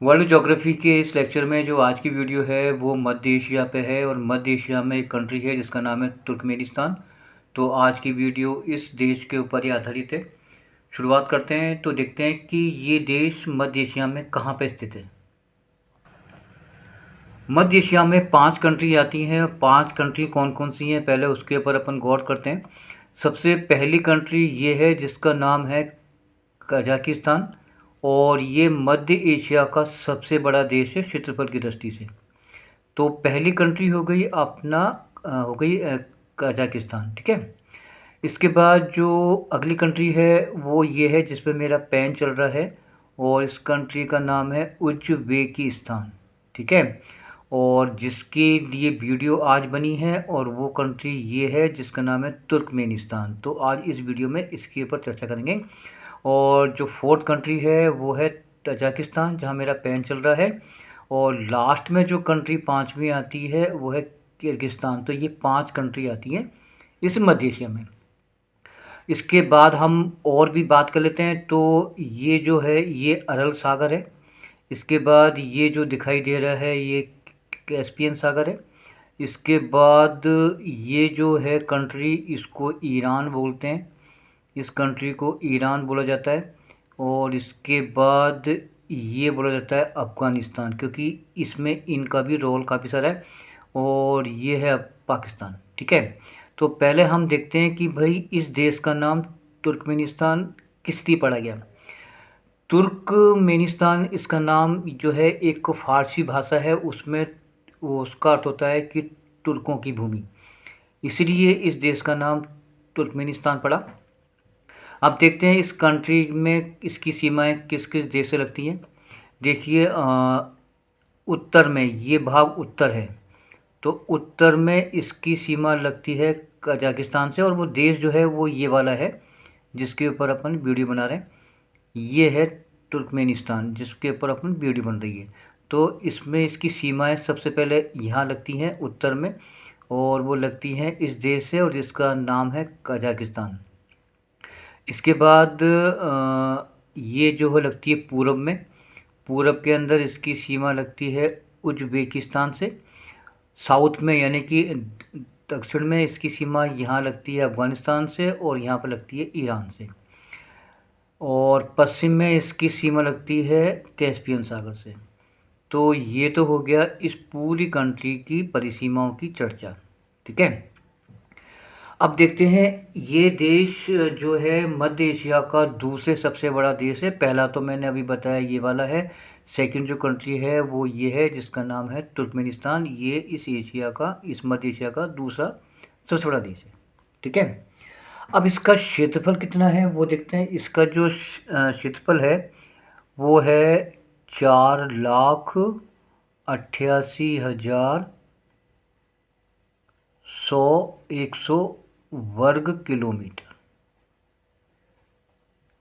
World geography के इस lecture में जो आज की वीडियो है वो मध्य एशिया पे है और मध्य एशिया में एक कंट्री है जिसका नाम है तुर्कमेनिस्तान। तो आज की वीडियो इस देश के ऊपर ही आधारित है। शुरुआत करते हैं तो देखते हैं कि ये देश मध्य एशिया में कहाँ पे स्थित है। मध्य एशिया में 5 कंट्री आती हैं। 5 कंट्री कौन कौन सी हैं पहले उसके ऊपर अपन गौर करते हैं। सबसे पहली कंट्री ये है जिसका नाम है कजाकिस्तान और ये मध्य एशिया का सबसे बड़ा देश है क्षेत्रफल की दृष्टि से। तो पहली कंट्री हो गई अपना हो गई कजाकिस्तान, ठीक है। इसके बाद जो अगली कंट्री है वो ये है जिस पे मेरा पेन चल रहा है और इस कंट्री का नाम है उज्बेकिस्तान, ठीक है। और जिसके लिए वीडियो आज बनी है और वो कंट्री ये है जिसका नाम है तुर्कमेनिस्तान। तो आज इस वीडियो में इसके ऊपर चर्चा करेंगे। और जो फोर्थ कंट्री है वो है तजाकिस्तान जहाँ मेरा पेन चल रहा है। और लास्ट में जो कंट्री 5वीं आती है वो है किर्गिस्तान। तो ये 5 कंट्री आती हैं इस मध्य एशिया में। इसके बाद हम और भी बात कर लेते हैं। तो ये जो है ये अरल सागर है। इसके बाद ये जो दिखाई दे रहा है ये कैस्पियन सागर है। इसके बाद ये जो है कंट्री इसको ईरान बोलते हैं। इस कंट्री को ईरान बोला जाता है। और इसके बाद ये बोला जाता है अफ़गानिस्तान, क्योंकि इसमें इनका भी रोल काफ़ी सारा है। और ये है पाकिस्तान, ठीक है। तो पहले हम देखते हैं कि भाई इस देश का नाम तुर्कमेनिस्तान किस लिए पड़ा गया। तुर्कमेनिस्तान इसका नाम जो है एक फ़ारसी भाषा है, उसमें वो उसका अर्थ होता है कि तुर्कों की भूमि, इसलिए इस देश का नाम तुर्कमेनिस्तान पड़ा। अब देखते हैं इस कंट्री में इसकी सीमाएं किस किस देश से लगती हैं। देखिए उत्तर में ये भाग उत्तर है, तो उत्तर में इसकी सीमा लगती है कजाकिस्तान से। और वो देश जो है वो ये वाला है जिसके ऊपर अपन वीडियो बना रहे हैं। ये है तुर्कमेनिस्तान जिसके ऊपर अपन वीडियो बन रही है। तो इसमें इसकी सीमाएं सबसे पहले यहाँ लगती हैं उत्तर में, और वो लगती हैं इस देश से और जिसका नाम है कजाकिस्तान। इसके बाद ये जो है लगती है पूरब में। पूरब के अंदर इसकी सीमा लगती है उज्बेकिस्तान से। साउथ में यानी कि दक्षिण में इसकी सीमा यहाँ लगती है अफ़गानिस्तान से और यहाँ पर लगती है ईरान से। और पश्चिम में इसकी सीमा लगती है कैस्पियन सागर से। तो ये तो हो गया इस पूरी कंट्री की परिसीमाओं की चर्चा, ठीक है। अब देखते हैं ये देश जो है मध्य एशिया का दूसरे सबसे बड़ा देश है। पहला तो मैंने अभी बताया ये वाला है। सेकंड जो कंट्री है वो ये है जिसका नाम है तुर्कमेनिस्तान। ये इस मध्य एशिया का दूसरा सबसे बड़ा देश है, ठीक है। अब इसका क्षेत्रफल कितना है वो देखते हैं। इसका जो क्षेत्रफल है वो है 4,88,100 वर्ग किलोमीटर।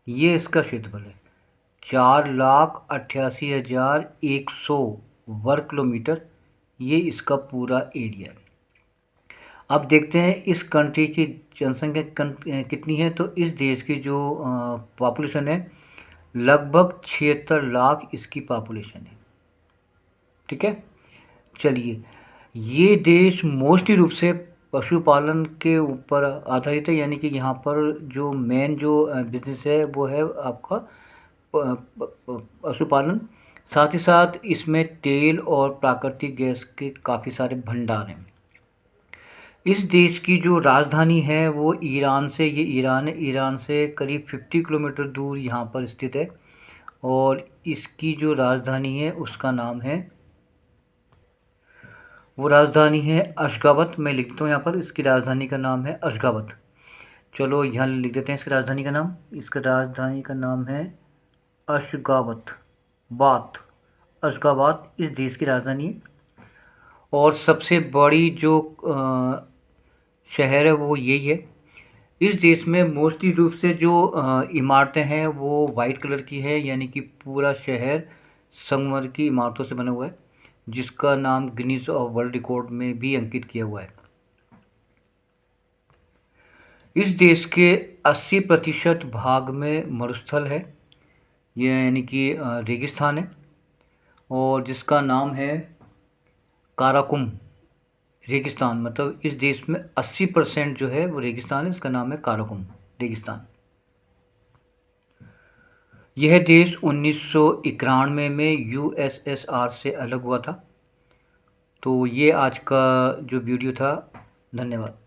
ये इसका क्षेत्रफल है 4,88,100 वर्ग किलोमीटर। ये इसका पूरा एरिया है। अब देखते हैं इस कंट्री की जनसंख्या कितनी है। तो इस देश की जो पॉपुलेशन है लगभग 76 लाख इसकी पॉपुलेशन है, ठीक है। चलिए, ये देश मोस्टली रूप से पशुपालन के ऊपर आधारित है, यानी कि यहाँ पर जो मेन जो बिजनेस है वो है आपका पशुपालन। साथ ही साथ इसमें तेल और प्राकृतिक गैस के काफ़ी सारे भंडार हैं। इस देश की जो राजधानी है वो ईरान से, ये ईरान है, ईरान से करीब 50 किलोमीटर दूर यहाँ पर स्थित है। और इसकी जो राजधानी है उसका नाम है, वो राजधानी है अशगाबत। मैं लिखता हूँ यहाँ पर, इसकी राजधानी का नाम है अशगाबत। चलो यहाँ लिख देते हैं इसकी राजधानी का नाम। इसका राजधानी का नाम है अशगाबत। अशगाबाद इस देश की राजधानी है। और सबसे बड़ी जो शहर है वो यही है। इस देश में मोस्टली रूप से जो इमारतें हैं वो वाइट कलर की है, यानी कि पूरा शहर संगमरमर की इमारतों से बना हुआ है, जिसका नाम गिनीज ऑफ वर्ल्ड रिकॉर्ड में भी अंकित किया हुआ है। इस देश के 80% भाग में मरुस्थल है, यह यानी कि रेगिस्तान है। और जिसका नाम है काराकुम रेगिस्तान। मतलब इस देश में 80% जो है वो रेगिस्तान है, इसका नाम है काराकुम रेगिस्तान। यह देश 1991 में यूएसएसआर से अलग हुआ था। तो ये आज का जो वीडियो था, धन्यवाद।